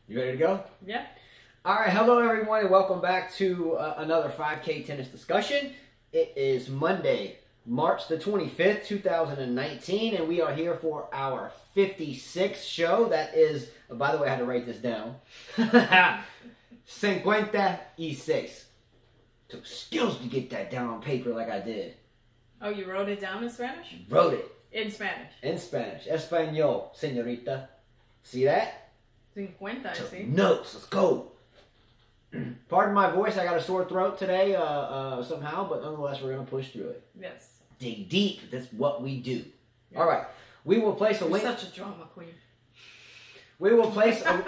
You ready to go? Yeah. All right, hello everyone, and welcome back to another 5K tennis discussion. It is Monday, March the 25th, 2019, and we are here for our 56th show. That is, by the way, I had to write this down. 56. Took skills to get that down on paper like I did. Oh, you wrote it down in Spanish? Wrote it. In Spanish. In Spanish. Español, señorita. See that? 50, I see. Notes, let's go. Pardon my voice, I got a sore throat today somehow, but nonetheless, we're going to push through it. Yes. Dig deep, that's what we do. Yeah. All right, we will place a link. You're such a drama queen. We will place a...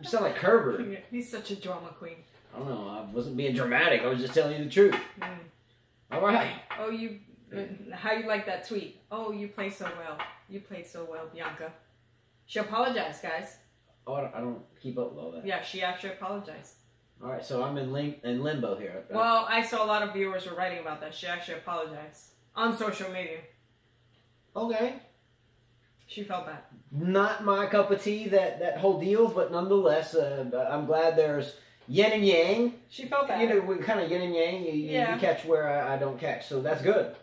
You sound like Herbert. He's such a drama queen. I don't know, I wasn't being dramatic, I was just telling you the truth. All right. Oh, you... How you like that tweet? Oh, you play so well. You played so well, Bianca. She apologized, guys. Oh, I don't keep up with all that. Yeah, she actually apologized. All right, so I'm in limbo here. Well, I saw a lot of viewers were writing about that. She actually apologized on social media. Okay. She felt bad. Not my cup of tea, that whole deal, but nonetheless, I'm glad there's yin and yang. She felt bad. You know, we kind of yin and yang. You catch where I don't catch, so that's good.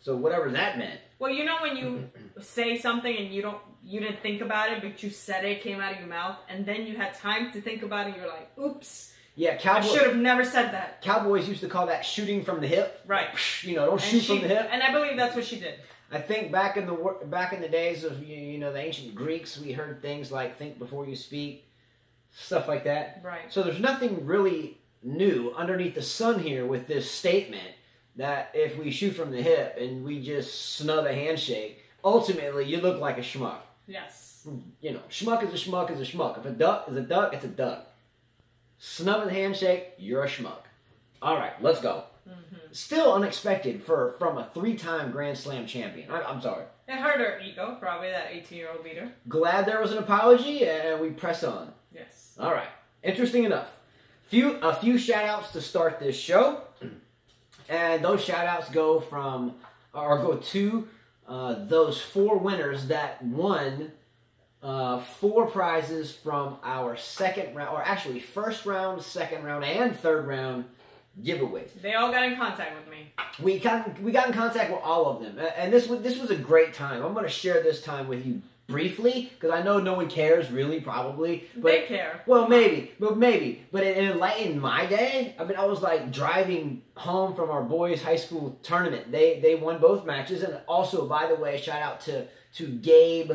So whatever that meant. Well, you know when you say something and you didn't think about it, but you said it, came out of your mouth, and then you had time to think about it, and you're like, oops. Yeah, I should have never said that. Cowboys used to call that shooting from the hip. Right. You know, don't shoot from the hip. And I believe that's what she did. I think back in the days of you know the ancient Greeks, we heard things like "think before you speak," stuff like that. Right. So there's nothing really new underneath the sun here with this statement that if we shoot from the hip and we just snub a handshake, ultimately you look like a schmuck. Yes. You know, schmuck is a schmuck is a schmuck. If a duck is a duck, it's a duck. Snubbing the handshake, you're a schmuck. All right, let's go. Still unexpected from a 3-time Grand Slam champion. I'm sorry. It hurt her ego, probably, that 18-year-old beater. Glad there was an apology, and we press on. Yes. All right. Interesting enough. A few shout-outs to start this show. And those shout-outs go to those 4 winners that won 4 prizes from our second round, or actually first round, second round, and third round giveaways. They all got in contact with me. We got in contact with all of them, and this was a great time. I'm going to share this time with you briefly because I know no one cares really, probably. But, they care. Well, maybe, but it enlightened my day. I mean, I was like driving home from our boys' high school tournament. They won both matches, and also, by the way, shout out to Gabe.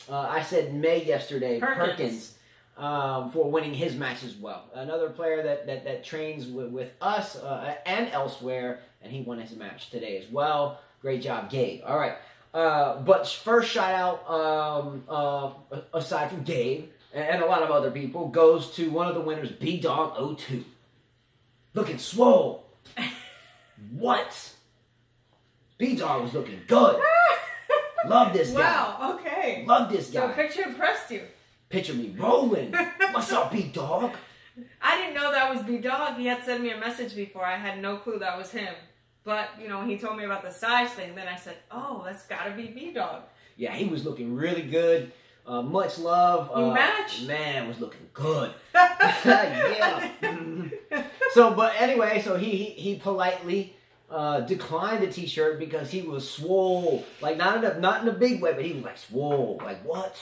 I said May yesterday, Perkins. For winning his match as well. Another player that trains with us and elsewhere, and he won his match today as well. Great job, Gabe. All right. But first shout out, aside from Gabe and a lot of other people, goes to one of the winners, B-Dog02. Looking swole. What? B-Dog was looking good. Love this guy. Wow, okay. Love this guy. So picture impressed you. Picture me rolling. What's up, B-Dog? I didn't know that was B-Dog. He had sent me a message before. I had no clue that was him. But, you know, he told me about the size thing. Then I said, oh, that's got to be B-Dog. Yeah, he was looking really good. Much love. Match? Man, was looking good. Yeah. But anyway, so he politely declined the t-shirt because he was swole. Like, not in a big way, but he was like swole. Like, what?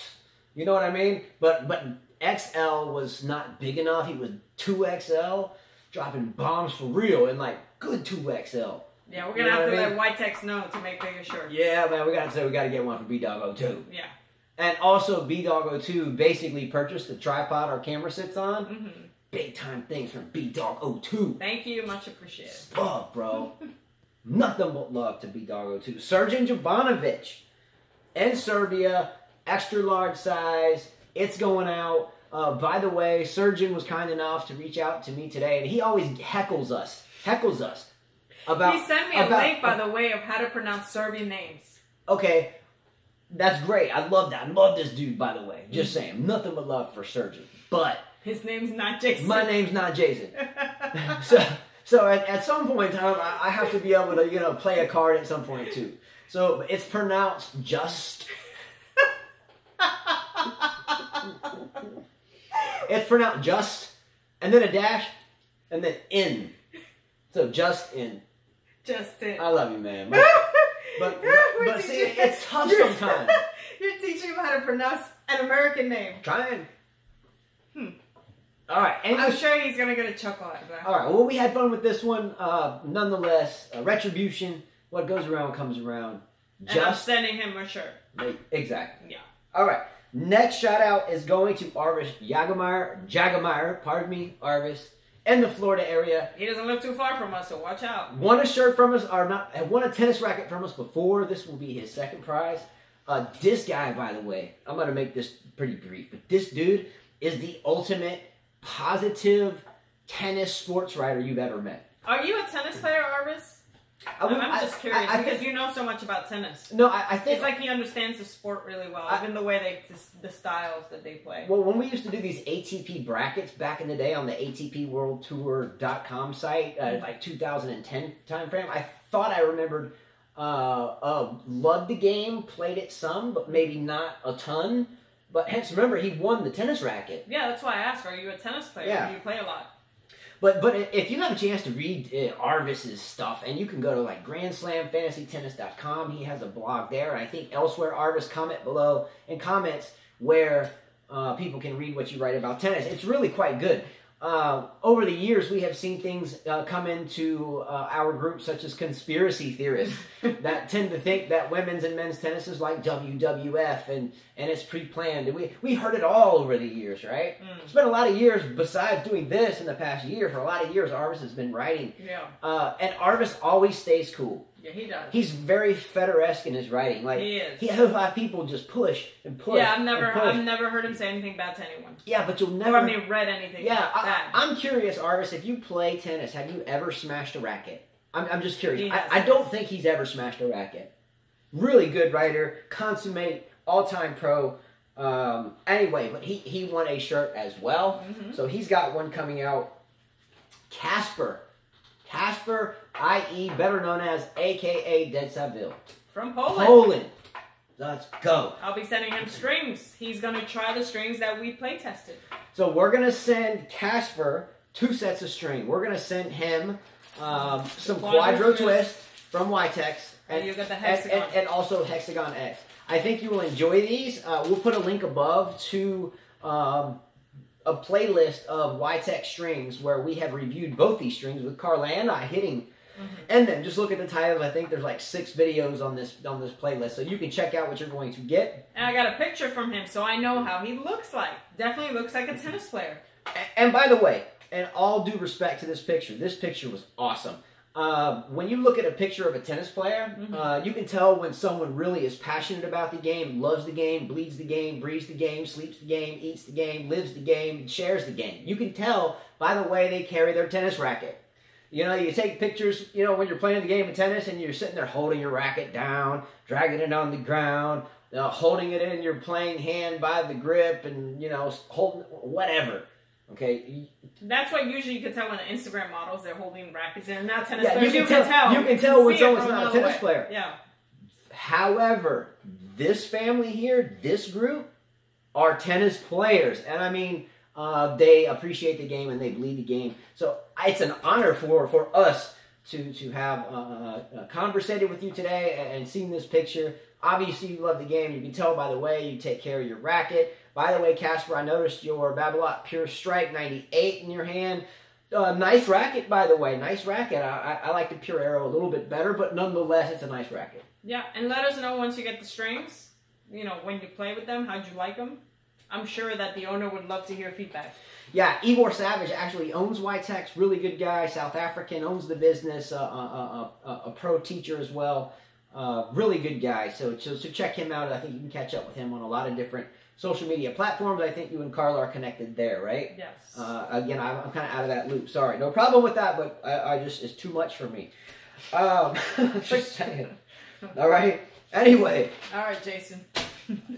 You know what I mean? But XL was not big enough. He was 2XL, dropping bombs for real, and like good 2XL. Yeah, we're gonna have to let YTEX know to make bigger shirts. Yeah, man, we gotta get one for B-Dog02. Yeah. And also, B-Dog02 basically purchased the tripod our camera sits on. Big time things from B-Dog02. Thank you, much appreciated. Love, bro. Nothing but love to B-Dog02. Sergeant Jovanovic in Serbia. Extra large size. It's going out. By the way, Surgeon was kind enough to reach out to me today, and he always heckles us. About, he sent me a link, by the way, of how to pronounce Serbian names. Okay, that's great. I love that. I love this dude, by the way. Just saying. Nothing but love for Surgeon. But his name's not Jason. My name's not Jason. so at some point in time, I have to be able to, play a card at some point, too. So it's pronounced just... it's pronounced just, and then a dash, and then in. So Justin. Justin. I love you, man. But see, it's tough sometimes. You're teaching him how to pronounce an American name. Trying. All right. I'm sure he's going to get a chuckle out of that. All right. Well, we had fun with this one. Nonetheless, retribution. What goes around comes around. And I'm sending him a shirt. Exactly. Yeah. All right. Next shout out is going to Arvis Jagamire, pardon me, Arvis, in the Florida area. He doesn't live too far from us, so watch out. Won a shirt from us, or not, won a tennis racket from us before. This will be his second prize. This guy, by the way, I'm going to make this pretty brief, but this dude is the ultimate positive tennis sports writer you've ever met. Are you a tennis player, Arvis? I'm just curious because you know so much about tennis. No, I think it's like he understands the sport really well, even the way the styles that they play. Well, when we used to do these ATP brackets back in the day on the ATPWorldTour.com site, like 2010 timeframe, I thought I remembered loved the game, played it some, but maybe not a ton. But hence, remember, he won the tennis racket. Yeah, that's why I asked, are you a tennis player? Yeah. Do you play a lot? But if you have a chance to read Arvis's stuff, and you can go to like GrandSlamFantasyTennis.com, he has a blog there, and I think elsewhere, Arvis, comment below in comments where people can read what you write about tennis. It's really quite good. Over the years, we have seen things come into our group, such as conspiracy theorists that tend to think that women's and men's tennis is like WWF and it's pre-planned. And we heard it all over the years, right? It's been a lot of years, besides doing this in the past year, for a lot of years, Arvis has been writing. Yeah. And Arvis always stays cool. Yeah, he does. He's very Federer-esque in his writing. Like, he is. He'll have people just push and push. Yeah, I've never heard him say anything bad to anyone. Yeah, but you'll never. Or read anything. Yeah, bad. I'm curious, Arvis. If you play tennis, have you ever smashed a racket? I'm just curious. I don't think he's ever smashed a racket. Really good writer, consummate, all-time pro. Anyway, but he won a shirt as well, so he's got one coming out. Casper, i.e. better known as AKA Dead Saville. From Poland. Poland. Let's go. I'll be sending him strings. He's going to try the strings that we play tested. So we're going to send Casper 2 sets of string. We're going to send him some Quadro Twist from YTEX. And you got the Hexagon. And also Hexagon X. I think you will enjoy these. We'll put a link above to a playlist of YTEX strings where we have reviewed both these strings with Carla and I hitting. And then just look at the titles. I think there's like 6 videos on this playlist, so you can check out what you're going to get. And I got a picture from him, so I know how he looks like. Definitely looks like a tennis player. And by the way, in all due respect to this picture was awesome. When you look at a picture of a tennis player, you can tell when someone really is passionate about the game, loves the game, bleeds the game, breathes the game, sleeps the game, eats the game, lives the game, and shares the game. You can tell by the way they carry their tennis racket. You know, you take pictures, you know, when you're playing the game of tennis and you're sitting there holding your racket down, dragging it on the ground, holding it in your playing hand by the grip and, you know, holding whatever. Okay. That's what usually you can tell when the Instagram models, they're holding rackets. They're not tennis players. You can tell. You can tell when someone's not a tennis player. Yeah. However, this family here, this group, are tennis players. And I mean, they appreciate the game and they bleed the game. So it's an honor for us to have conversated with you today and seen this picture. Obviously, you love the game. You can tell by the way you take care of your racket. By the way, Casper, I noticed your Babolat Pure Strike 98 in your hand. Nice racket, by the way. Nice racket. I like the Pure Arrow a little bit better, but nonetheless, it's a nice racket. Yeah, and let us know once you get the strings, you know, when you play with them, how'd you like them? I'm sure that the owner would love to hear feedback. Yeah, Igor Savage actually owns YTEX. Really good guy, South African, owns the business, a pro teacher as well. Really good guy. So check him out. I think you can catch up with him on a lot of different social media platforms. I think you and Carla are connected there, right? Yes. Again, I'm kind of out of that loop. Sorry. No problem with that, but it's too much for me. Just saying. All right. Anyway. All right, Jason.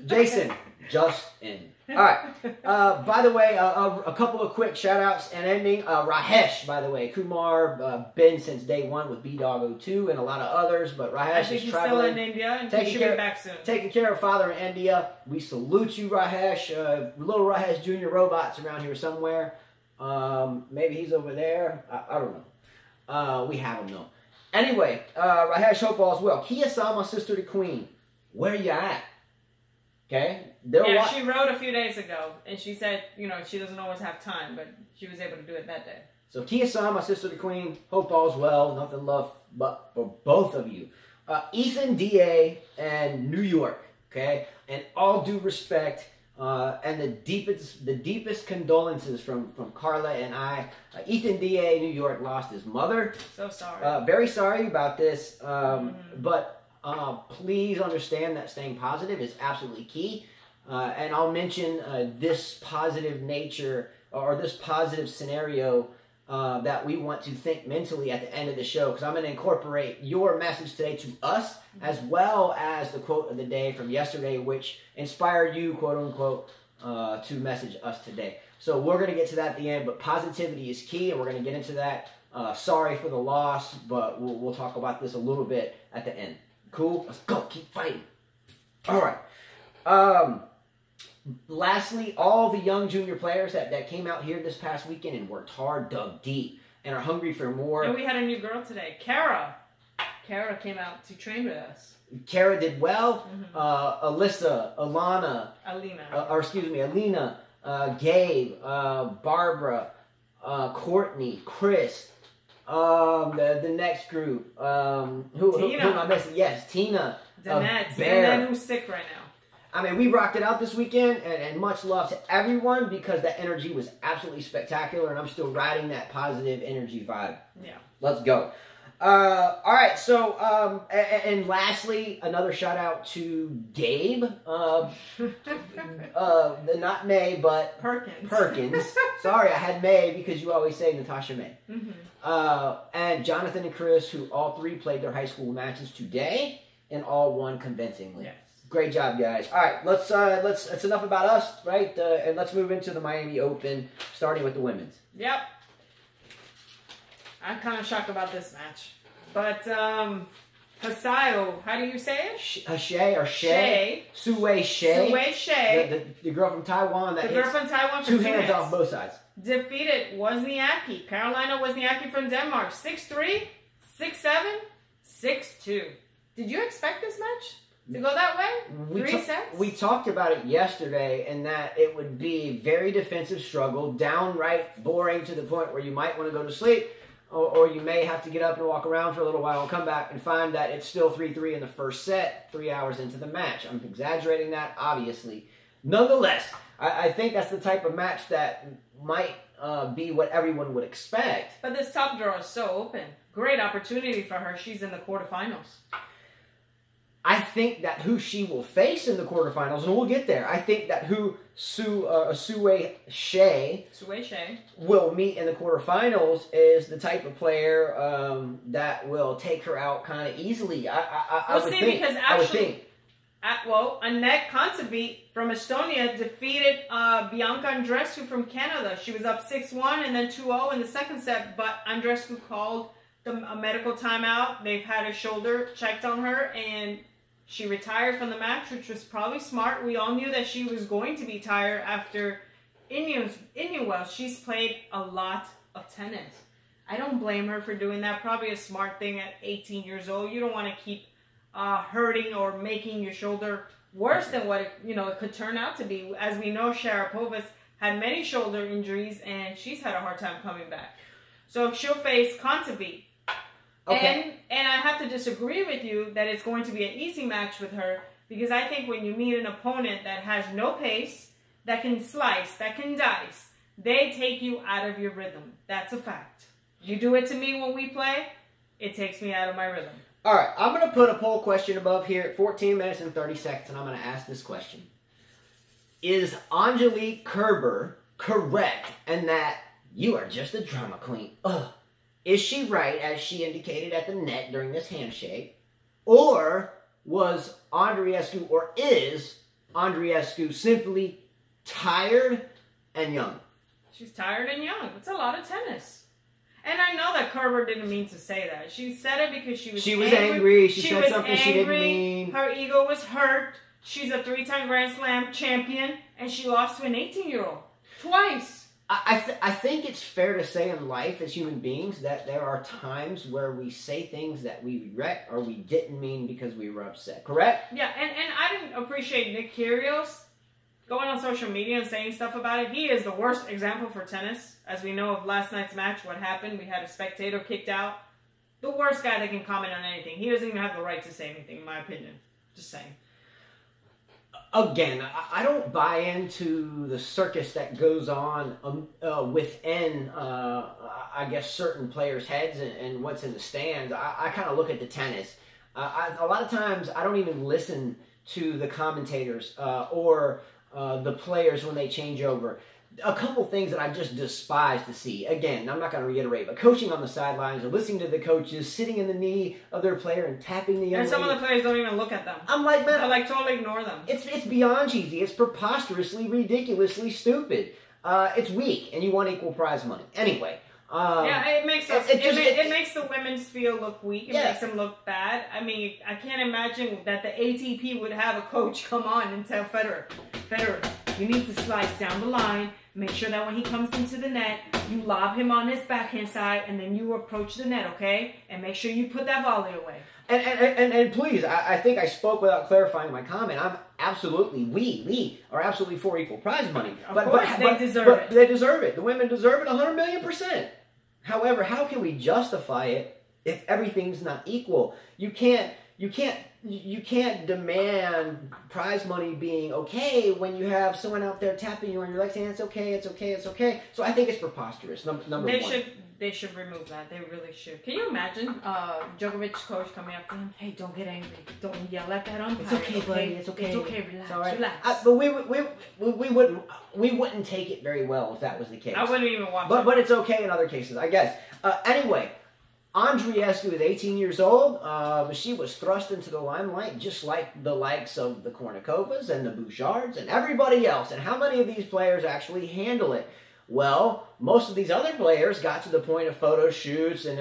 Jason, Justin. All right. By the way, a couple of quick shout outs and ending. Rahesh, by the way. Kumar, been since day one with B-Dog02 and a lot of others, but Rahesh is traveling. Still in India and he should be back soon. Taking care of father in India. We salute you, Rahesh. Little Rahesh Jr. Robot's around here somewhere. Maybe he's over there. I don't know. We have him though. Anyway, Rahesh, hope all's well. Kia-san, my sister the queen. Where you at? Okay. Yeah, she wrote a few days ago, and she said, you know, she doesn't always have time, but she was able to do it that day. So Kia-san, my sister the queen, hope all's well. Nothing left but for both of you. Ethan, DA, and New York. Okay, and all due respect, and the deepest condolences from Carla and I. Ethan, DA, New York, lost his mother. So sorry. Very sorry about this, but. Please understand that staying positive is absolutely key. And I'll mention this positive nature or this positive scenario that we want to think mentally at the end of the show, because I'm going to incorporate your message today to us as well as the quote of the day from yesterday, which inspired you, quote unquote, to message us today. So we're going to get to that at the end, but positivity is key, and we're going to get into that. Sorry for the loss, but we'll talk about this a little bit at the end. Cool? Let's go. Keep fighting. All right. Lastly, all the young junior players that came out here this past weekend and worked hard, dug deep, and are hungry for more. And we had a new girl today, Kara. Kara came out to train with us. Kara did well. Alyssa, Alina, Gabe, Barbara, Courtney, Chris. The next group, who am I missing? Yes, Tina, Danette. Bear. Danette, who's sick right now. I mean, we rocked it out this weekend, and much love to everyone, because that energy was absolutely spectacular, and I'm still riding that positive energy vibe. Yeah. Let's go. All right, so, and lastly, another shout out to Gabe, not May, but Perkins. Sorry, I had May because you always say Natasha May. And Jonathan and Chris, who all three played their high school matches today and all won convincingly. Yes. Great job, guys. All right, let's that's enough about us, right? And let's move into the Miami Open, starting with the women's. Yep. I'm kind of shocked about this match. But, Hasayo, how do you say it? Sue Shea. The girl from Taiwan that hits two hands off both sides. Defeated Wozniacki. Carolina Wozniacki from Denmark. 6-3, 6-7, 6-2. Did you expect this match to go that way? 3 sets? We talked about it yesterday, and that it would be very defensive struggle, downright boring to the point where you might want to go to sleep, or you may have to get up and walk around for a little while and come back and find that it's still 3-3 in the first set, 3 hours into the match. I'm exaggerating that, obviously. Nonetheless, I think that's the type of match that might be what everyone would expect. But this top draw is so open. Great opportunity for her. She's in the quarterfinals. I think that who she will face in the quarterfinals, and we'll get there, I think that who Sue Shea will meet in the quarterfinals is the type of player that will take her out kind of easily. I would think. Because actually, Annette Kontaveit from Estonia defeated Bianca Andreescu from Canada. She was up 6-1 and then 2-0 in the second set, but Andreescu called a medical timeout. They've had a shoulder checked on her, and she retired from the match, which was probably smart. We all knew that she was going to be tired after Indian Wells. She's played a lot of tennis. I don't blame her for doing that. Probably a smart thing at 18 years old. You don't want to keep hurting or making your shoulder worse than what it could turn out to be. As we know, Sharapova's had many shoulder injuries, and she's had a hard time coming back. So she'll face Kontaveit. Okay. And I have to disagree with you that it's going to be an easy match with her, because I think when you meet an opponent that has no pace, that can slice, that can dice, they take you out of your rhythm. That's a fact. You do it to me when we play, it takes me out of my rhythm. All right, I'm going to put a poll question above here at 14 minutes and 30 seconds, and I'm going to ask this question. Is Angelique Kerber correct in that you are just a drama queen? Ugh. Is she right, as she indicated at the net during this handshake? Or was Andreescu, or is Andreescu simply tired and young. She's tired and young. It's a lot of tennis. And I know that Kerber didn't mean to say that. She said it because she was angry. She said something she didn't mean. Her ego was hurt. She's a 3-time Grand Slam champion, and she lost to an 18-year-old. Twice. I think it's fair to say in life as human beings that there are times where we say things that we regret or we didn't mean because we were upset. Correct? Yeah, and I didn't appreciate Nick Kyrgios going on social media and saying stuff about it. He is the worst example for tennis. As we know of last night's match, what happened, we had a spectator kicked out. The worst guy that can comment on anything. He doesn't even have the right to say anything, in my opinion. Just saying. Again, I don't buy into the circus that goes on within, I guess, certain players' heads and what's in the stands. I kind of look at the tennis. A lot of times, I don't even listen to the commentators or the players when they change over. A couple things that I just despise to see. Again, I'm not going to reiterate, but coaching on the sidelines or listening to the coaches, sitting in the knee of their player and tapping the young And some lady. of the players don't even look at them. I'm like, man. They like totally ignore them. It's beyond cheesy. It's preposterously, ridiculously stupid. It's weak, and you want equal prize money. Anyway. Yeah, it makes us. It makes the women's field look weak. It makes them look bad. I mean, I can't imagine that the ATP would have a coach come on and tell Federer, you need to slice down the line. Make sure that when he comes into the net, you lob him on his backhand side, and then you approach the net, okay? And make sure you put that volley away. And please, I think I spoke without clarifying my comment. I'm absolutely, we are absolutely for equal prize money. Of course, they deserve it. They deserve it. The women deserve it 100 million%. However, how can we justify it if everything's not equal? You can't demand prize money being okay when you have someone out there tapping you on your leg saying it's okay, it's okay, it's okay. So I think it's preposterous. Number one. They should remove that. They really should. Can you imagine Djokovic's coach coming up to him? Hey, don't get angry. Don't yell at that umpire. It's okay, buddy. It's okay. It's okay. Relax. It's all right. Relax. But we wouldn't take it very well if that was the case. I wouldn't even watch it. But it's okay in other cases, I guess. Anyway, Andreescu is 18 years old. She was thrust into the limelight just like the likes of the Kornikovas and the Bouchards and everybody else. And how many of these players actually handle it? Well, most of these other players got to the point of photo shoots and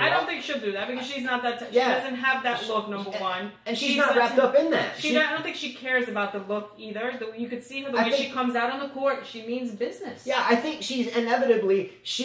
I don't think she'll do that because she's not that. She doesn't have that look. Number one, and she's not wrapped up in that. I don't think she cares about the look either. You could see her the way she comes out on the court. She means business. Yeah, I think she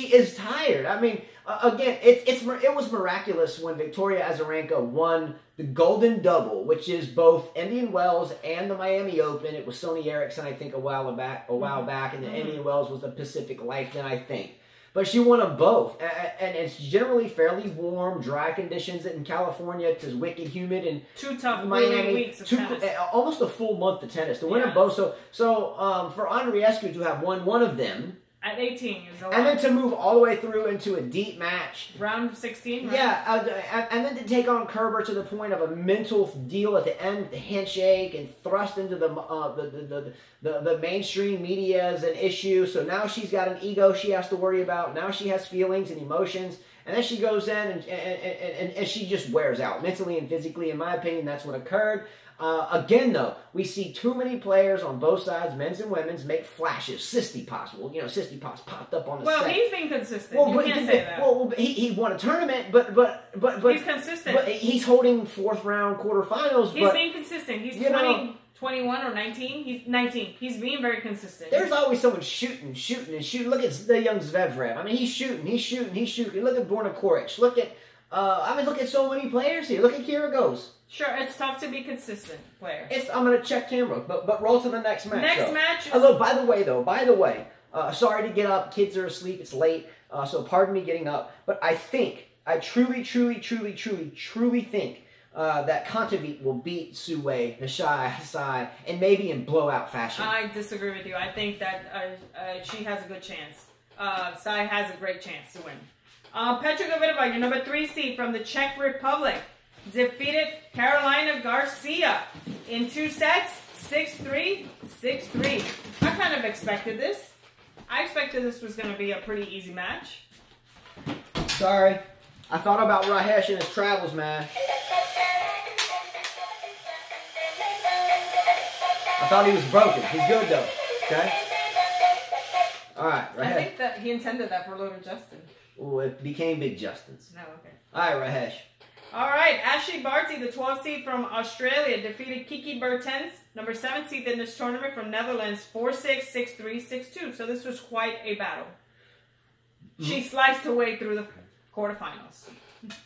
is tired. I mean, again, it was miraculous when Victoria Azarenka won the Golden Double, which is both Indian Wells and the Miami Open. It was Sony Ericsson, I think, a while back, and the Indian Wells was the Pacific Life then, I think. But she won them both, and it's generally fairly warm, dry conditions in California. It's wicked humid and 2 tough Miami, weeks of tennis. Almost a full month of tennis to win them both. So for Andreescu to have won one of them at 18 is a lot. And then to move all the way through into a deep match. Round of 16, right? Yeah, and then to take on Kerber to the point of a mental deal at the end, the handshake, and thrust into the mainstream media as an issue. So now she's got an ego she has to worry about. Now she has feelings and emotions. And then she goes in and she just wears out mentally and physically. In my opinion, that's what occurred. Again, though, we see too many players on both sides, men's and women's, make flashes. Tsitsipas, Tsitsipas popped up on the set. Well, he's being consistent. You can't say that. Well, he won a tournament, but he's consistent. But he's holding fourth round quarterfinals. He's being consistent. He's 21 or 19. He's 19. He's being very consistent. There's always someone shooting. Look at the young Zverev. I mean, he's shooting. Look at Borna Koric. Look at so many players here. Look at Kyrgios. Sure, it's tough to be consistent player. I'm going to check camera, but roll to the next match. Next match is... Although, by the way, sorry to get up. Kids are asleep. It's late, so pardon me getting up. But I truly think that Kontaveit will beat Sue, Sai, and maybe in blowout fashion. I disagree with you. I think that she has a good chance. Sai has a great chance to win. Petra Kvitova, your number 3 seed from the Czech Republic, defeated Carolina Garcia in 2 sets, 6-3, 6-3. I kind of expected this. I expected this was going to be a pretty easy match. Sorry. I thought about Rahesh and his travels, man. I thought he was broken. He's good though. Okay. All right, I think that he intended that for little Justin. Oh, it became Big Justin's. No, okay. All right, Rahesh. All right, Ashley Barty, the 12th seed from Australia, defeated Kiki Bertens, number 7 seed in this tournament from Netherlands, 4-6, 6-3, 6-2. So this was quite a battle. She sliced her way through the quarterfinals.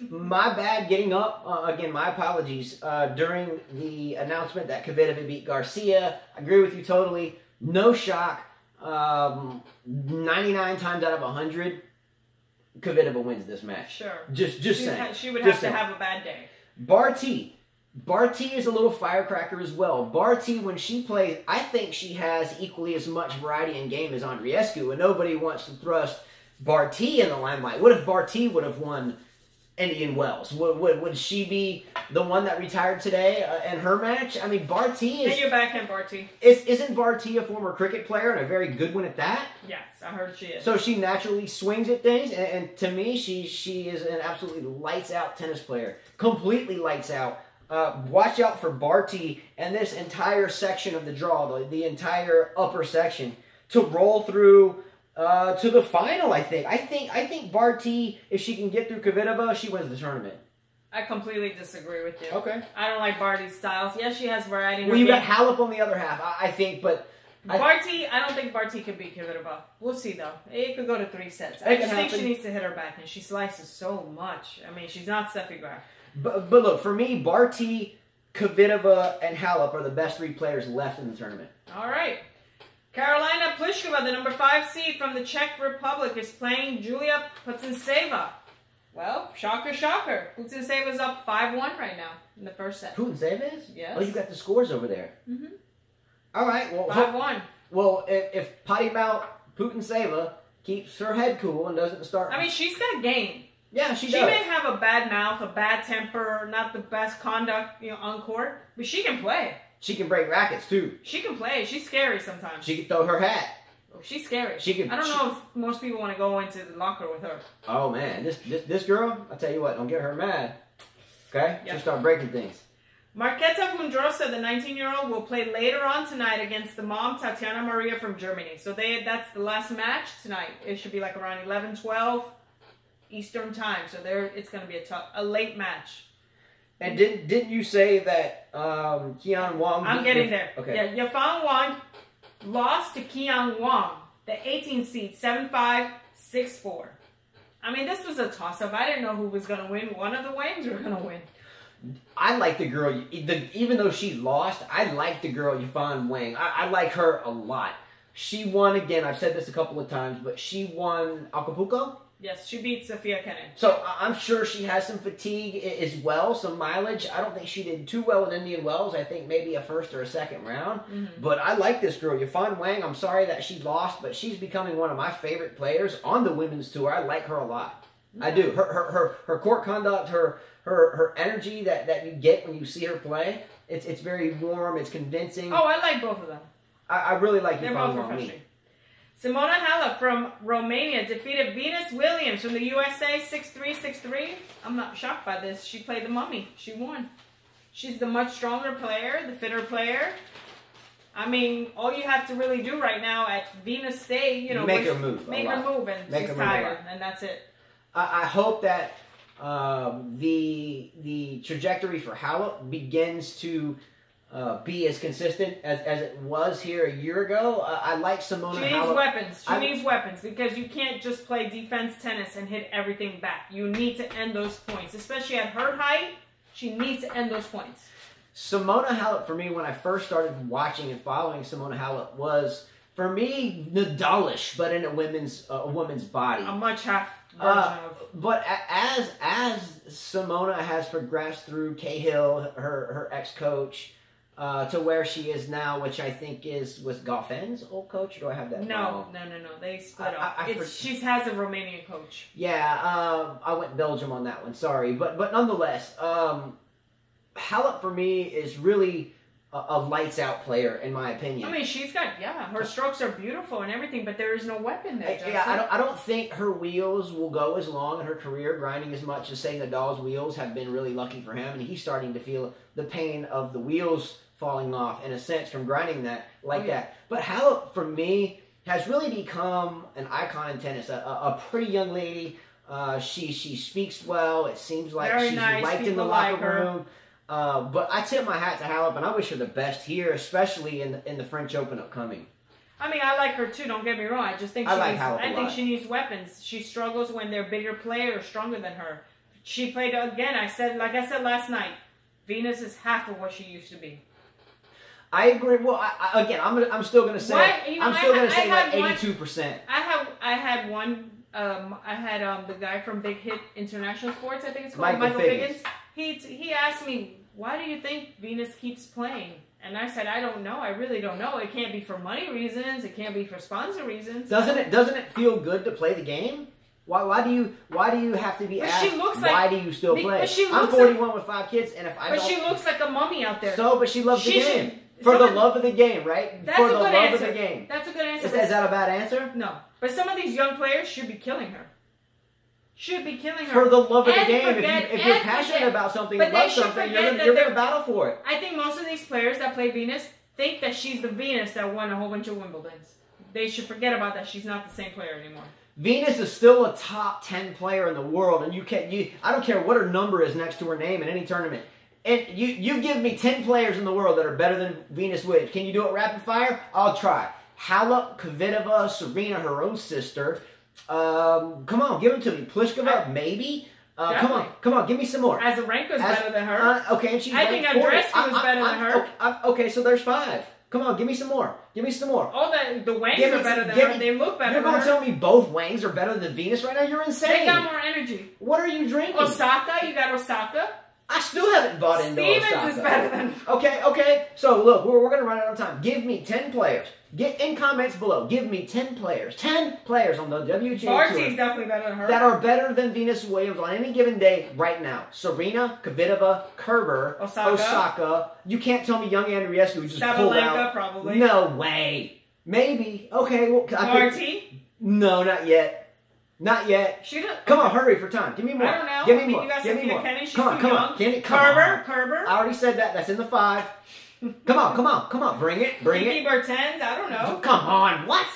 My bad getting up. Again, my apologies. During the announcement that Kvitova beat Garcia, I agree with you totally. No shock. 99 times out of 100, Kvitova wins this match. Sure. Just saying. She would have to have a bad day. Barty is a little firecracker as well. Barty, when she plays, I think she has equally as much variety in game as Andreescu, and nobody wants to thrust Barty in the limelight. What if Barty would have won Indian Wells? Would she be the one that retired today in her match? I mean, Barty is... Get your backhand, Barty. Isn't Barty a former cricket player and a very good one at that? Yes, I heard she is. So she naturally swings at things, and to me, she is an absolutely lights-out tennis player. Completely lights out. Watch out for Barty and this entire section of the draw, the entire upper section, to roll through... to the final, I think. I think Barty, if she can get through Kvitova, she wins the tournament. I completely disagree with you. Okay. I don't like Barty's styles. Yes, she has variety in her Well, you game. got Halep on the other half, I think, but... Barty, I don't think Barty could beat Kvitova. We'll see, though. It could go to 3 sets. I just think she needs to hit her back, and she slices so much. I mean, she's not Steffi Graf. But look, for me, Barty, Kvitova, and Halep are the best 3 players left in the tournament. All right. Karolina Pliskova, the number 5 seed from the Czech Republic, is playing Julia Putintseva. Well, shocker, shocker. Putintseva's up 5-1 right now in the first set. Putintseva is? Yes. Oh, you got the scores over there. Mm-hmm. All right. Well, 5-1. Well, if Potty Mouth Putintseva keeps her head cool and doesn't start... I mean, she's got game. Yeah, she does. She may have a bad mouth, a bad temper, not the best conduct, on court, but she can play. She can break rackets, too. She can play. She's scary sometimes. She can throw her hat. She's scary. I don't know if most people want to go into the locker with her. Oh, man. This girl, I'll tell you what, don't get her mad. Okay? Yep. She'll start breaking things. Marketa Vondrousova, the 19-year-old, will play later on tonight against the mom, Tatiana Maria from Germany. So that's the last match tonight. It should be like around 11, 12 Eastern time. So it's going to be a late match. And didn't you say that Qian Wang... I'm getting there. Okay. Yeah, Yafan Wang lost to Qian Wang, the 18th seed, 7-5, 6-4. I mean, this was a toss-up. I didn't know who was going to win. One of the Wangs were going to win. I like the girl, even though she lost, I like the girl Yafan Wang. I like her a lot. She won again. I've said this a couple of times, but she won Acapulco. Yes, she beat Sofia Kenin. So I'm sure she has some fatigue as well, some mileage. I don't think she did too well at Indian Wells. I think maybe a first or a second round. Mm-hmm. But I like this girl, Yafan Wang. I'm sorry that she lost, but she's becoming one of my favorite players on the women's tour. I like her a lot. Mm-hmm. I do. Her court conduct, her energy that you get when you see her play, it's very warm. It's convincing. Oh, I like both of them. I really like They're Yafan both Wang. refreshing. Simona Halep from Romania defeated Venus Williams from the USA 6-3, 6-3. I'm not shocked by this. She played the mummy. She won. She's the much stronger player, the fitter player. I mean, all you have to really do right now at Venus State, make her move. Make her move, and she's tired, and that's it. I hope that the trajectory for Halep begins to be as consistent as it was here a year ago. I like Simona Halep. She needs weapons. She needs weapons because you can't just play defense tennis and hit everything back. You need to end those points, especially at her height. She needs to end those points. Simona Halep, for me, when I first started watching and following Simona Halep, was, for me, Nadalish, but in a woman's body. A much half version of. But as Simona has progressed through Cahill, her ex-coach, to where she is now, which I think was Goffen's old coach, or do I have that wrong? No. They split up. She has a Romanian coach. Yeah, I went Belgium on that one, sorry. But nonetheless, Halep for me is really a lights-out player, in my opinion. I mean, she's got, her strokes are beautiful and everything, but there is no weapon there, Justin. Yeah, I don't think her wheels will go as long in her career, grinding as much as, say, Nadal's wheels have been really lucky for him, and he's starting to feel the pain of the wheels falling off in a sense from grinding that that. But Halep, for me, has really become an icon in tennis. A pretty young lady. She speaks well. It seems like Very she's nice. liked in the locker room. But I tip my hat to Halep, and I wish her the best here, especially in the French Open upcoming. I mean, I like her too. Don't get me wrong. I just think she needs weapons. She struggles when they're bigger players, stronger than her. She played again. Like I said last night, Venus is half of what she used to be. I agree. Well, I'm still going to say I'm still going to say like 82%. I had one. I had the guy from Big Hit International Sports. I think it's called Michael Figgins. He asked me, why do you think Venus keeps playing? And I said, I don't know. I really don't know. It can't be for money reasons. It can't be for sponsor reasons. Doesn't it feel good to play the game? Why do you have to be asked? Why do you still play? I'm 41 with 5 kids, and if I don't. But she looks like a mummy out there. But she loves the game. For the love of the game, right? That's for a the good love answer. of the game. That's a good answer. Is that a bad answer? No. But some of these young players should be killing her. Should be killing her. For the love of the game. If you're passionate about something, love something, you're going to battle for it. I think most of these players that play Venus think that she's the Venus that won a whole bunch of Wimbledons. They should forget about that. She's not the same player anymore. Venus is still a top 10 player in the world, and I don't care what her number is next to her name in any tournament. And you give me 10 players in the world that are better than Venus Williams. Can you do it rapid fire? I'll try. Halep, Kvitova, Serena, her own sister. Come on, give them to me. Pliskova, maybe. Come on, give me some more. Azarenka's better than her. Okay, and she's I think Andreescu is better than her. Okay, so there's 5. Come on, give me some more. Give me some more. Oh, the Wangs are better than her. They look better than her. You're going to tell me both Wangs are better than Venus right now? You're insane. They got more energy. What are you drinking? Osaka, you got Osaka. I still haven't bought into Osaka. Stevens is better than her. Okay. So, look, we're going to run out of time. Give me 10 players. Get in comments below. Give me 10 players. 10 players on the WTA Tour. Barty's definitely better than her. That are better than Venus Williams on any given day right now. Serena, Kvitova, Kerber, Osaka. You can't tell me young Andreescu just pulled out. Probably. No way. Maybe. Okay. Well, Barty? No, not yet. Not yet. Come on, hurry for time. Give me more. I don't know. Give me more. You got Give me more. Kenny. She's come on. Kerber. I already said that. That's in the 5. Come on. Bring it. Kiki Bertens. I don't know. Come on. What?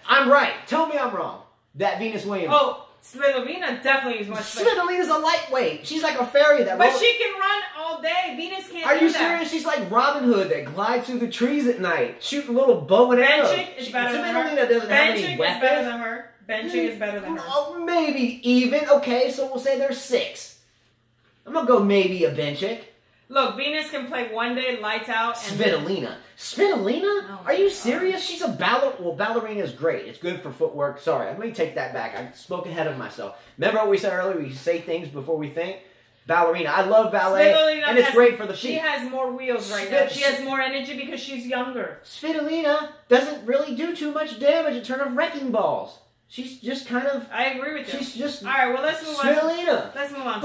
I'm right. Tell me I'm wrong. That Venus Williams. Oh, Svitolina definitely is much better. Svitolina's a lightweight. She's like a fairy that. But she can run all day. Venus can't. Are you serious? She's like Robin Hood that glides through the trees at night, shooting little bow and arrows. Benchik is better than her. Svitolina doesn't have any weapons. Benchik is better than her. Benchik is better than her. Oh, maybe even. Okay, so we'll say there's 6. I'm gonna go maybe a Benchik. Look, Venus can play one day, lights out. Svitolina? Oh, are you serious? She's a ballerina. Well, ballerina is great. It's good for footwork. Sorry, let me take that back. I spoke ahead of myself. Remember what we said earlier? We say things before we think. Ballerina. I love ballet, and it's great for the feet. She has more wheels right now. She has more energy because she's younger. Svitolina doesn't really do too much damage in terms of wrecking balls. She's just kind of. I agree with you. She's just. All right, well let's move on. Svitolina. Let's move on.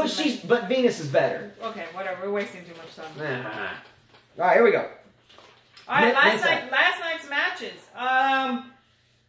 But Venus is better. Okay, whatever. We're wasting too much time. All right, here we go. All right, last night's matches.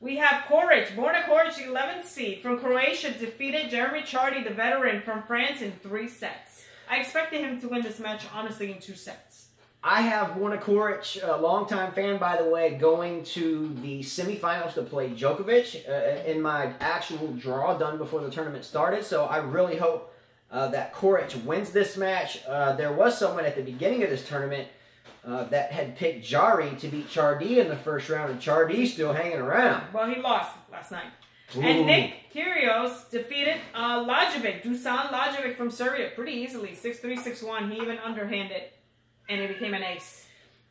We have Koric, Borna Koric, 11th seed from Croatia, defeated Jeremy Chardy, the veteran from France, in 3 sets. I expected him to win this match, honestly, in 2 sets. I have Borna Koric, a longtime fan, by the way, going to the semifinals to play Djokovic in my actual draw done before the tournament started. So I really hope that Koric wins this match. There was someone at the beginning of this tournament that had picked Jari to beat Chardy in the first round, and Chardy's still hanging around. Well, he lost last night. Ooh. And Nick Kyrgios defeated Lajovic, Dusan Lajovic from Serbia, pretty easily, 6-3, 6-1. He even underhanded. And it became an ace.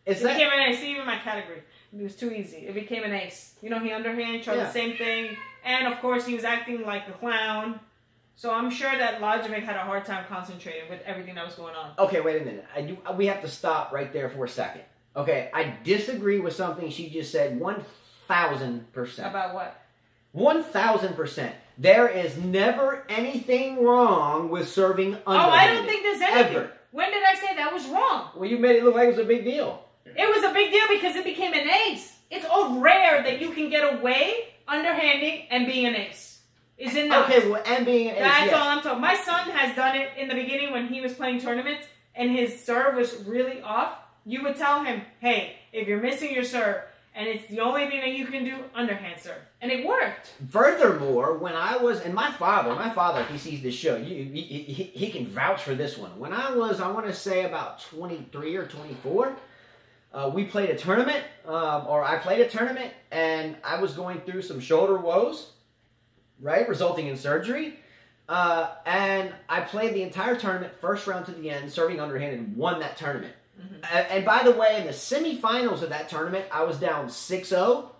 Became an ace, even my category. It was too easy. It became an ace. You know, he underhand, tried the same thing. And, of course, he was acting like a clown. So I'm sure that Lajovic had a hard time concentrating with everything that was going on. Okay, wait a minute. We have to stop right there for a second. Okay, I disagree with something she just said 1,000%. About what? 1,000%. There is never anything wrong with serving underhanded. Oh, I don't think there's anything. Ever. When did I say that was wrong? Well, you made it look like it was a big deal. It was a big deal because it became an ace. It's all rare that you can get away underhanding and being an ace. Is it not? Okay, well, and being an ace, That's all I'm talking. My son has done it in the beginning when he was playing tournaments and his serve was really off. you would tell him, hey, if you're missing your serve, and it's the only thing that you can do, underhand serve. And it worked. Furthermore, when I was, and my father, if he sees this show, he can vouch for this one. When I was, I want to say about 23 or 24, we played a tournament, or I played a tournament, and I was going through some shoulder woes, right, resulting in surgery. And I played the entire tournament, first round to the end, serving underhand, and won that tournament. And by the way, in the semifinals of that tournament, I was down 6-0,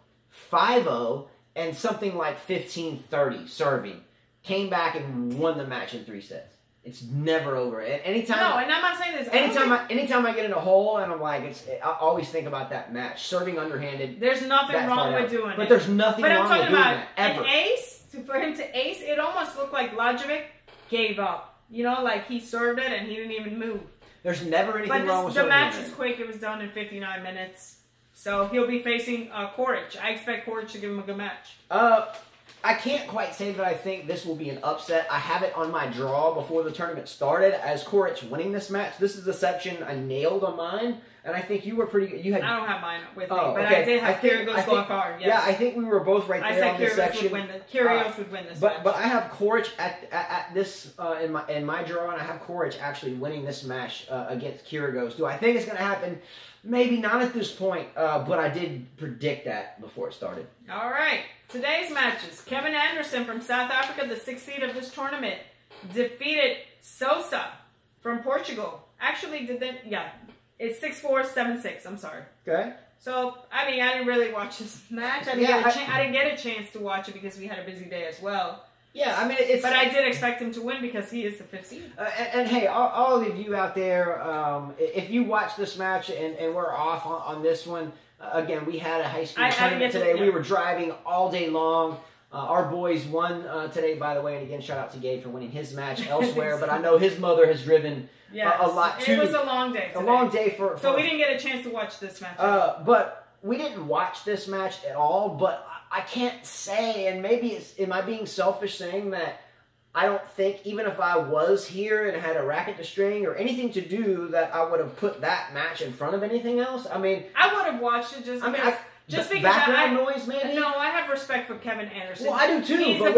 5-0, and something like 15-30 serving. Came back and won the match in 3 sets. It's never over. Anytime. No, and I'm not saying this. Anytime I get in a hole and I'm like, I always think about that match. Serving underhanded. There's nothing wrong with doing it. But there's nothing wrong with doing that, ever. An ace, for him to ace, it almost looked like Lajovic gave up. You know, like he served it and he didn't even move. There's never anything wrong with the match was quick. It was done in 59 minutes. So he'll be facing Coric. I expect Coric to give him a good match. I can't quite say that I think this will be an upset. I have it on my draw before the tournament started as Coric winning this match. This is the section I nailed on mine, and I think you were pretty good. I don't have mine with me, but okay. I did have Kyrgios going far. Yes. Yeah, I think we were both right there on this section. Kyrgios would win this match. But I have Coric at this in my draw, and I have Coric actually winning this match against Kyrgios. Do I think it's going to happen? Maybe not at this point, but I did predict that before it started. All right. Today's matches. Kevin Anderson from South Africa, the 6th seed of this tournament, defeated Sousa from Portugal. Actually, it's 6-4, 7-6. I'm sorry. Okay. So, I mean, I didn't really watch this match. I didn't get a chance to watch it because we had a busy day as well. Yeah, I mean, it's... But I did expect him to win because he is the 5th seed. And hey, all of you out there, if you watch this match and we're off on this one, again, we had a high school tournament today. We were driving all day long. Our boys won today, by the way. And again, shout out to Gabe for winning his match elsewhere. But I know his mother has driven a lot too. It was a long day today. A long day for... So we didn't get a chance to watch this match. But we didn't watch this match at all. But I can't say, and maybe am I being selfish saying that I don't think, even if I was here and had a racket to string or anything to do, that I would have put that match in front of anything else. I mean, I would have watched it just because background noise, maybe. No, I have respect for Kevin Anderson. Well, I do too. But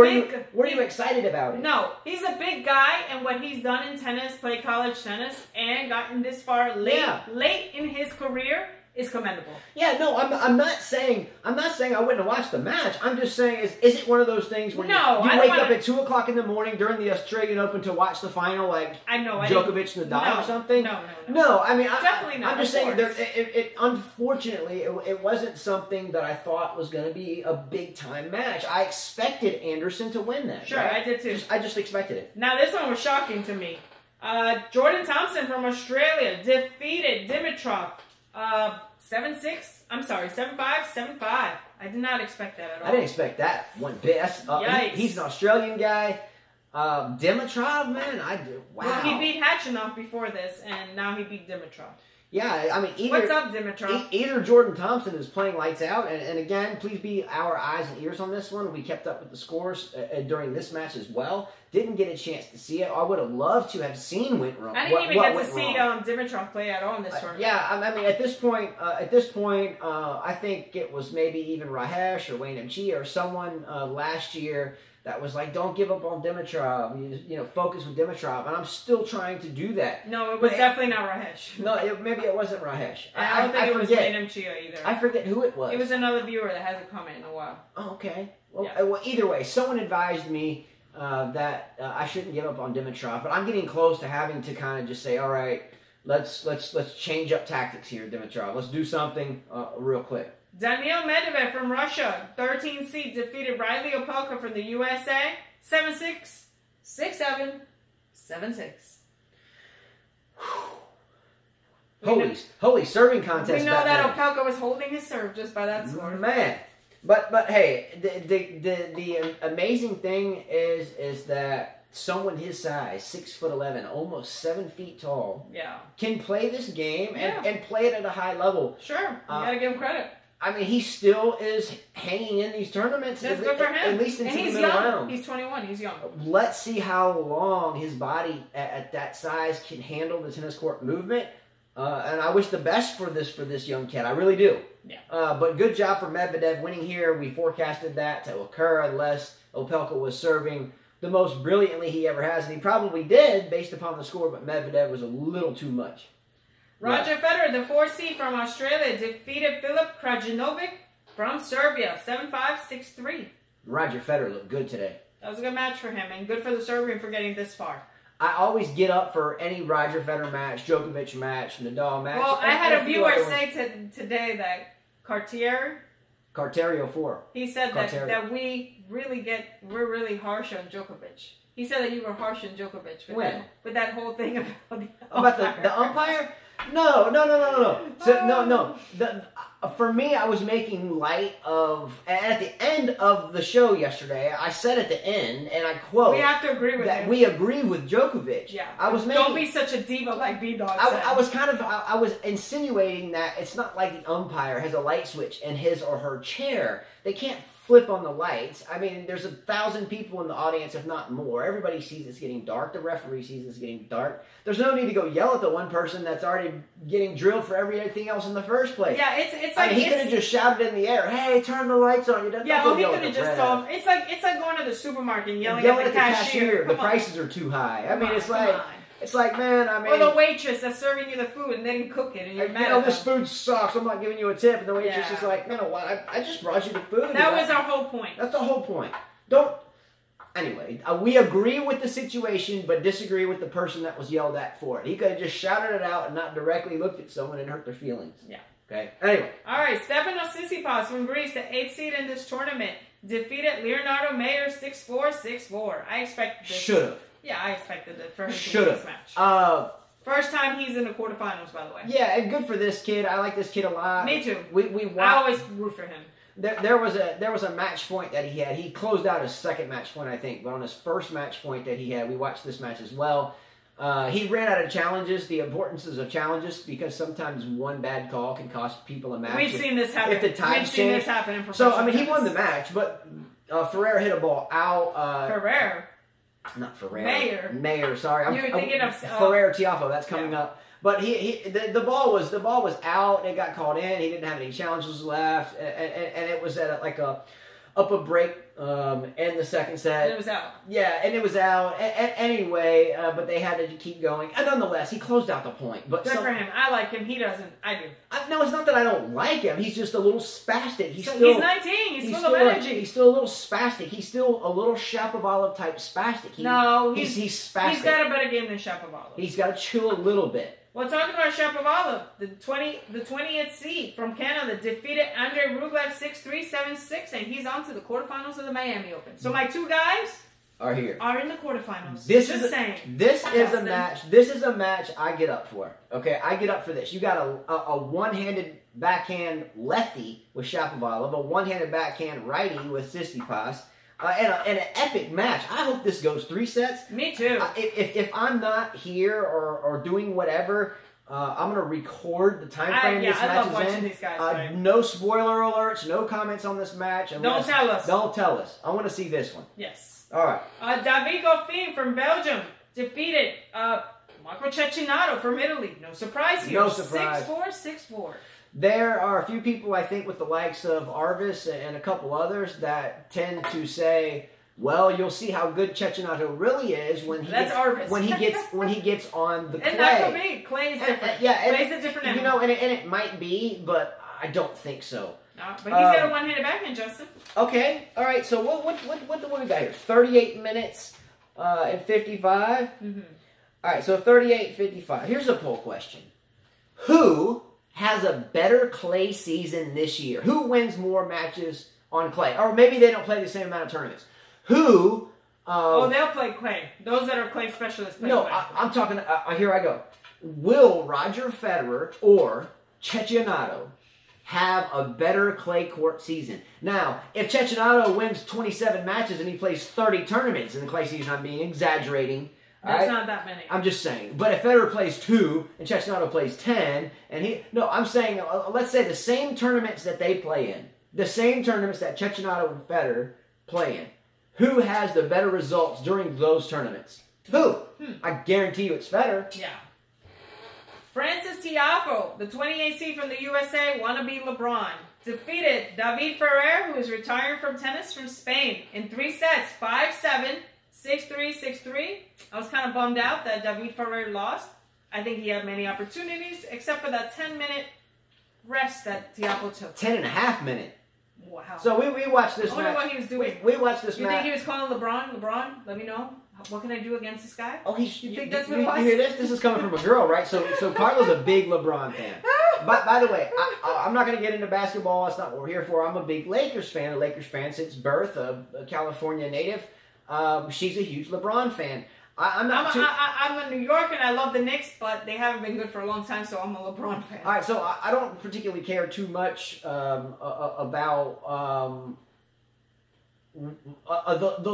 were you excited about it? No, he's a big guy, and what he's done in tennis, played college tennis, and gotten this far late in his career, is commendable. Yeah, no, I'm not saying I wouldn't have watched the match. I'm just saying, is it one of those things where you wake up at 2 o'clock in the morning during the Australian Open to watch the final, like Djokovic Nadal or something? No. I mean, definitely not. I'm just saying, unfortunately, it wasn't something that I thought was going to be a big time match. I expected Anderson to win that. Sure, right? I did too. I just expected it. Now this one was shocking to me. Jordan Thompson from Australia defeated Dimitrov. 7-6. I'm sorry, 7-5, 7-5. I did not expect that at all. I didn't expect that one bit. He's an Australian guy. Dimitrov, man, wow. Well, he beat Khachanov before this, and now he beat Dimitrov. Yeah, I mean, what's up, Dimitrov? Either Jordan Thompson is playing lights out, and again, please be our eyes and ears on this one. We kept up with the scores during this match as well. Didn't get a chance to see it. I would have loved to have seen went wrong. I didn't even get to see Dimitrov play at all in this tournament. Yeah, I mean, at this point, I think it was maybe even Rahesh or Wayne M. or someone last year that was like, don't give up on Dimitrov. You know, focus with Dimitrov. And I'm still trying to do that. No, it was definitely not Rahesh. No, maybe it wasn't Rahesh. I don't think it was Wayne M. either. I forget who it was. It was another viewer that hasn't commented in a while. Oh, okay. Well, either way, someone advised me that I shouldn't give up on Dimitrov. But I'm getting close to having to kind of just say, all right, let's change up tactics here, Dimitrov. Let's do something real quick. Daniil Medvedev from Russia, 13th seed, defeated Riley Opelka from the USA, 7-6, 6-7, 7-6. Holy serving contest. We know that Opelka was holding his serve just by that score. Man. But hey, the amazing thing is that someone his size, 6'11", almost 7 feet tall, can play this game and play it at a high level. Sure, you gotta give him credit. I mean, he still is hanging in these tournaments. That's good for him. At least into the middle round. He's 21. He's young. Let's see how long his body at that size can handle the tennis court movement. And I wish the best for this young kid. I really do. Yeah. But good job for Medvedev winning here. We forecasted that to occur unless Opelka was serving the most brilliantly he ever has. And he probably did based upon the score, but Medvedev was a little too much. Roger Federer, the 4th seed from Australia, defeated Filip Krajinovic from Serbia, 7-5, 6-3. Roger Federer looked good today. That was a good match for him, and good for the Serbian for getting this far. I always get up for any Roger Federer match, Djokovic match, Nadal match. Well, I had a viewer say today that Carterio 4. He said that we're really harsh on Djokovic. He said that you were harsh on Djokovic with that whole thing about the umpire. No. So, no. For me, I was making light of, and at the end of the show yesterday, I said at the end, and I quote, "We have to agree with that him. We agree with Djokovic." Yeah. Don't be such a diva like B-Dog said. I was insinuating that it's not like the umpire has a light switch in his or her chair. They can't flip on the lights. I mean, there's 1,000 people in the audience, if not more. Everybody sees it's getting dark. The referee sees it's getting dark. There's no need to go yell at the one person that's already getting drilled for everything else in the first place. Yeah, it's like he could have just shouted in the air, "Hey, turn the lights on!" You don't he go could have just told. It's like going to the supermarket and yelling at the cashier. The prices are too high. I mean, it's like, man, I mean... Or the waitress that's serving you the food and they didn't cook it and you're mad at this food sucks, I'm not giving you a tip. And the waitress is like, man, what? I just brought you the food. That was our whole point. That's the whole point. Anyway, we agree with the situation, but disagree with the person that was yelled at for it. He could have just shouted it out and not directly looked at someone and hurt their feelings. Yeah. Okay, anyway. All right, Stefanos Tsitsipas from Greece, the 8th seed in this tournament, defeated Leonardo Mayer 6-4, 6-4. I expected this. Should have. Yeah, I expected it for him to win this match. First time he's in the quarterfinals, by the way. Yeah, and good for this kid. I like this kid a lot. Me too. I always root for him. There was a match point that he had. He closed out his second match point, I think, but on his first match point that he had, we watched this match as well. He ran out of challenges, the importances of challenges, because sometimes one bad call can cost people a match. We've seen this happen. If the times change. We've seen this happen in professional So, I mean, he tennis. won the match, but Ferrer hit a ball out. Ferrer? Not Ferrer. Mayer, sorry. You're thinking of... Ferrer Tiafo, that's coming up. But the ball was out. It got called in. He didn't have any challenges left, and it was at up a break in the second set. And it was out. Yeah, and it was out. Anyway, but they had to keep going. And nonetheless, he closed out the point. But good for him. I like him. He doesn't. I do. No, it's not that I don't like him. He's just a little spastic. He's 19. He's full of energy. He's still a little spastic. He's still a little Shapovalov type spastic. He's spastic. He's got a better game than Shapovalov. He's got to chill a little bit. Well, talking about Shapovalov, the 20th seed from Canada defeated Andrei Rublev 6-3, 7-6, and he's on to the quarterfinals of the Miami Open. So my two guys are here. Are in the quarterfinals. This is a match I get up for. Okay, I get up for this. You got a one-handed backhand lefty with Shapovalov, a one-handed backhand righty with Tsitsipas. And an epic match. I hope this goes 3 sets. Me too. If I'm not here or doing whatever, I'm going to record the time frame this match is in. These guys, no spoiler alerts, no comments on this match. Don't tell us. Don't tell us. I want to see this one. Yes. All right. David Goffin from Belgium defeated Marco Cecchinato from Italy. No surprise here. No surprise. 6-4, 6-4. There are a few people, I think, with the likes of Arvis and a couple others that tend to say, well, you'll see how good Cecchinato really is when he gets on the clay. And that could be. Clay is different. Clay's a different animal. You know, and it might be, but I don't think so. No, but he's got a one-handed backhand, Justin. Okay. All right. So what we got here? 38 minutes and 55? Mm-hmm. All right. So 38-55. Here's a poll question. Who has a better clay season this year? Who wins more matches on clay? Or maybe they don't play the same amount of tournaments. Who... they'll play clay. Those that are clay specialists play clay. I'm talking... here I go. Will Roger Federer or Cecchinato have a better clay court season? Now, if Cecchinato wins 27 matches and he plays 30 tournaments in the clay season, I'm being exaggerating... That's not that many. I'm just saying. But if Federer plays 2 and Cecchinato plays 10, and I'm saying, let's say the same tournaments that they play in, the same tournaments that Cecchinato and Federer play in, who has the better results during those tournaments? Who? I guarantee you it's Federer. Yeah. Francis Tiafoe, the 28th seed from the USA, wannabe LeBron, defeated David Ferrer, who is retiring from tennis from Spain, in 3 sets, 5-7, 6-3, 6-3. I was kind of bummed out that David Ferrer lost. I think he had many opportunities, except for that 10-minute rest that Tiafoe took. 10.5 minute. Wow. So we watched this match. I wonder what he was doing. We watched this You match. think he was calling LeBron, let me know. What can I do against this guy? Oh, You think that's what it was? You hear this? This is coming from a girl, right? So Carla's a big LeBron fan. By the way, I'm not going to get into basketball. That's not what we're here for. I'm a big Lakers fan. A Lakers fan since birth. A California native. She's a huge LeBron fan. I'm a New Yorker and I love the Knicks, but they haven't been good for a long time, so I'm a LeBron fan. All right, so I don't particularly care too much about the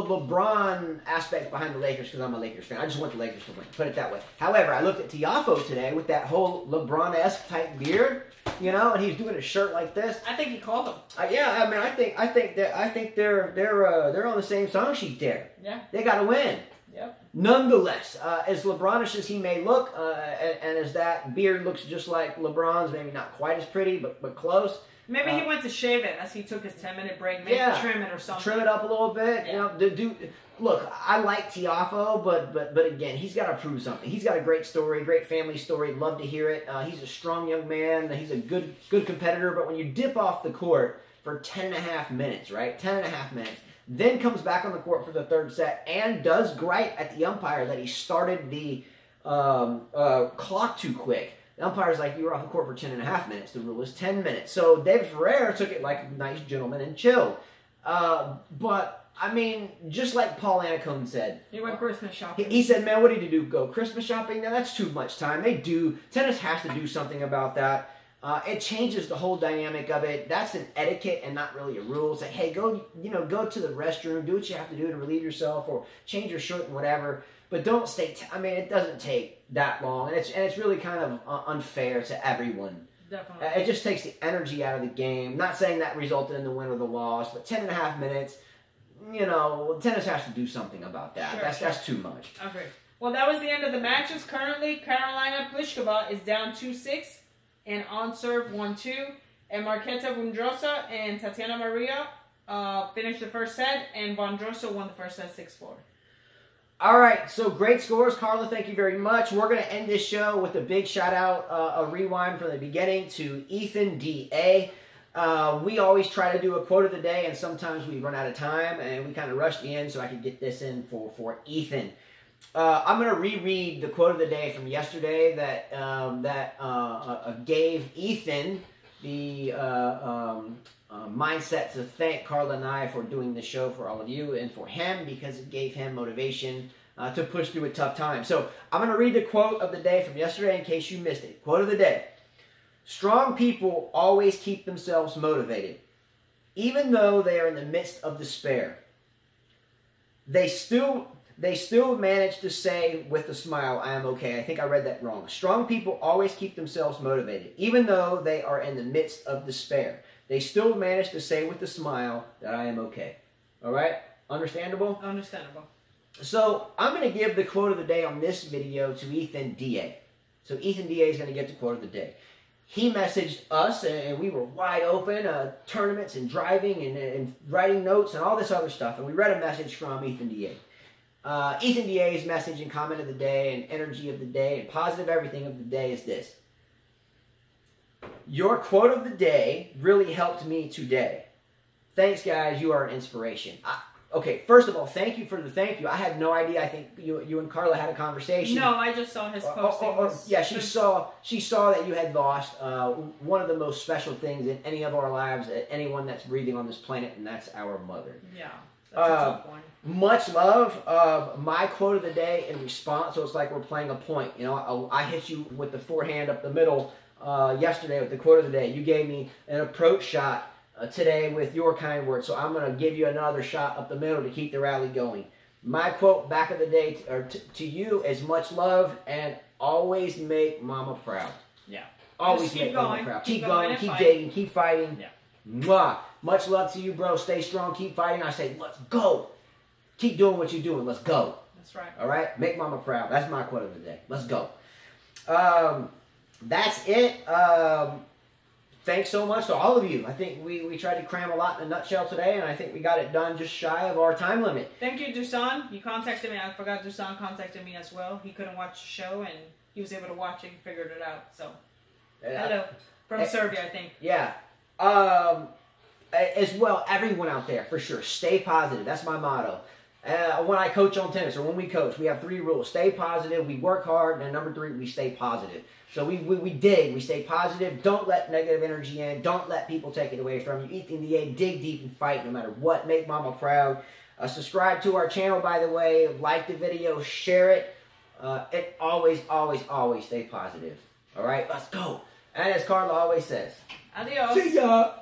LeBron aspect behind the Lakers because I'm a Lakers fan. I just want the Lakers to win. Put it that way. However, I looked at Tiafoe today with that whole LeBron-esque type beard, you know, and he's doing a shirt like this. I think he called him. Yeah, I mean, I think they're on the same song sheet there. Yeah, they got to win. Yep. Nonetheless, as LeBronish as he may look, and as that beard looks just like LeBron's, maybe not quite as pretty, but close. Maybe he went to shave it as he took his 10-minute break. Maybe trim it or something. Trim it up a little bit. Yeah. You know, look, I like Tiafoe, but again, he's got to prove something. He's got a great story, great family story. Love to hear it. He's a strong young man. He's a good competitor. But when you dip off the court for 10.5 minutes, right? 10.5 minutes. Then comes back on the court for the third set and does gripe at the umpire that he started the clock too quick. The umpire's like, you were off the court for 10.5 minutes. The rule is 10 minutes. So David Ferrer took it like a nice gentleman and chilled. But, I mean, just like Paul Annacone said. He went Christmas shopping. He said, man, what did you do? Go Christmas shopping? Now, that's too much time. Tennis has to do something about that. It changes the whole dynamic of it. That's an etiquette and not really a rule. It's like, hey, go to the restroom, do what you have to do to relieve yourself, or change your shirt and whatever. But don't stay. I mean, it doesn't take that long, and it's really kind of unfair to everyone. Definitely. It just takes the energy out of the game. Not saying that resulted in the win or the loss, but 10.5 minutes. You know, tennis has to do something about that. Sure, that's too much. Okay. Well, that was the end of the matches. Currently, Karolina Pliskova is down 2-6. And on serve 1-2, and Marketa Vondrousova and Tatiana Maria finished the first set, and Vondrousova won the first set 6-4. All right, so great scores, Carla. Thank you very much. We're going to end this show with a big shout out, a rewind from the beginning to Ethan D.A. We always try to do a quote of the day, and sometimes we run out of time, and we kind of rushed in so I could get this in for Ethan. I'm going to reread the quote of the day from yesterday that gave Ethan the mindset to thank Carla and I for doing this show for all of you, and for him because it gave him motivation to push through a tough time. So I'm going to read the quote of the day from yesterday in case you missed it. Quote of the day. Strong people always keep themselves motivated. Even though they are in the midst of despair, they still manage to say with a smile, I am okay. I think I read that wrong. Strong people always keep themselves motivated. Even though they are in the midst of despair, they still manage to say with a smile that I am okay. All right? Understandable? Understandable. So I'm going to give the quote of the day on this video to Ethan D.A. So Ethan D.A. is going to get the quote of the day. He messaged us, and we were wide open, tournaments and driving and writing notes and all this other stuff. And we read a message from Ethan D.A. Ethan D.A.'s message and comment of the day and energy of the day and positive everything of the day is this. Your quote of the day really helped me today. Thanks, guys. You are an inspiration. Okay, first of all, thank you for the thank you. I had no idea. I think you and Carla had a conversation. No, I just saw his posting. Yeah, she saw that you had lost one of the most special things in any of our lives, anyone that's breathing on this planet, and that's our mother. Yeah, that's a tough one. Much love. My quote of the day in response, so it's like we're playing a point. You know, I hit you with the forehand up the middle yesterday with the quote of the day. You gave me an approach shot today with your kind words, so I'm going to give you another shot up the middle to keep the rally going. My quote back of the day to you is much love and always make mama proud. Yeah. Always make mama proud. Keep going, keep digging, keep fighting. Yeah. Mwah. Much love to you, bro. Stay strong, keep fighting. I say, let's go. Keep doing what you're doing. Let's go. That's right. All right? Make mama proud. That's my quote of the day. Let's go. that's it. Thanks so much to all of you. I think we tried to cram a lot in a nutshell today, and I think we got it done just shy of our time limit. Thank you, Dusan. You contacted me. I forgot Dusan contacted me as well. He couldn't watch the show, and he was able to watch it and figured it out. So, hello. From Serbia, I think. Yeah. As well, everyone out there, for sure, stay positive. That's my motto. When I coach on tennis, or when we coach, we have 3 rules. Stay positive, we work hard, and number 3, we stay positive. So we stay positive. Don't let negative energy in. Don't let people take it away from you. Eat in the egg, dig deep and fight no matter what. Make mama proud. Subscribe to our channel, by the way. Like the video, share it. And always, always, always stay positive. All right, let's go. And as Carla always says, adios. See ya.